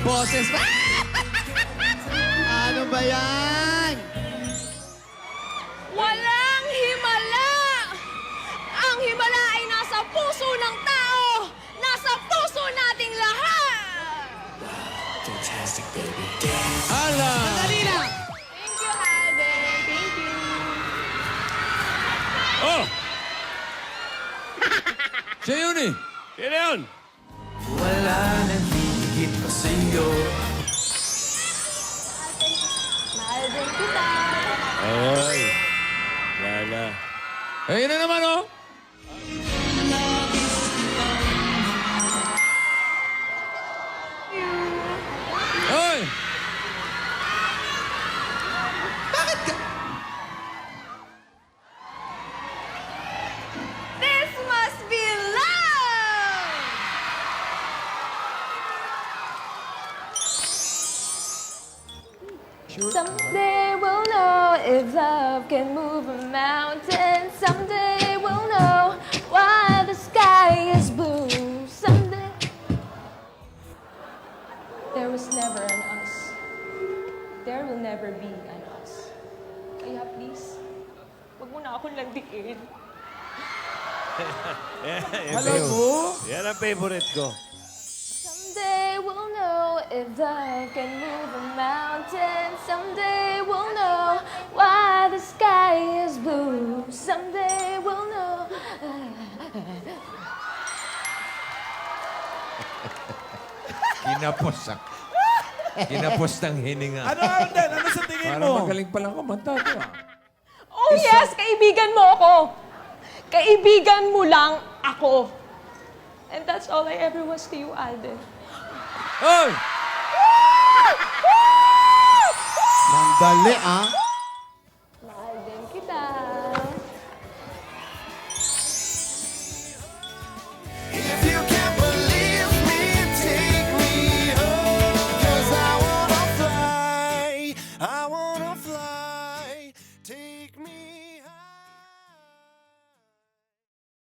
boses pa. Ano ba yan? Walang himala! Ang himala ay nasa puso ng tao! Nasa puso nating lahat! Fantastic, baby. Hala! Dali na! Thank you, Alden. Thank you. Oh! Siya yun eh. Sino yun? Wala nang hihigit pa sa'yo. Mahal din kita. Ay. Lala. Ayun na naman oh. Hoy! This must be love! Someday we'll know if love can move a mountain. Someday we'll know why the sky is blue. Someday there was never an us. There will never be an us. Kaya please, wag mo na akong landiin. Alam mo? Yan ang favorite ko. Someday we'll know if love can move a mountain. Someday we'll know why the sky is blue. Someday we'll know. Kinapos ng hininga. Ano, Alden? Ano sa tingin Parang mo? magaling palang kumanta to ah. Oh yes, kaibigan mo ako. Kaibigan mo lang ako. And that's all I ever was to you, Alden. Hoy! Sandali, ah.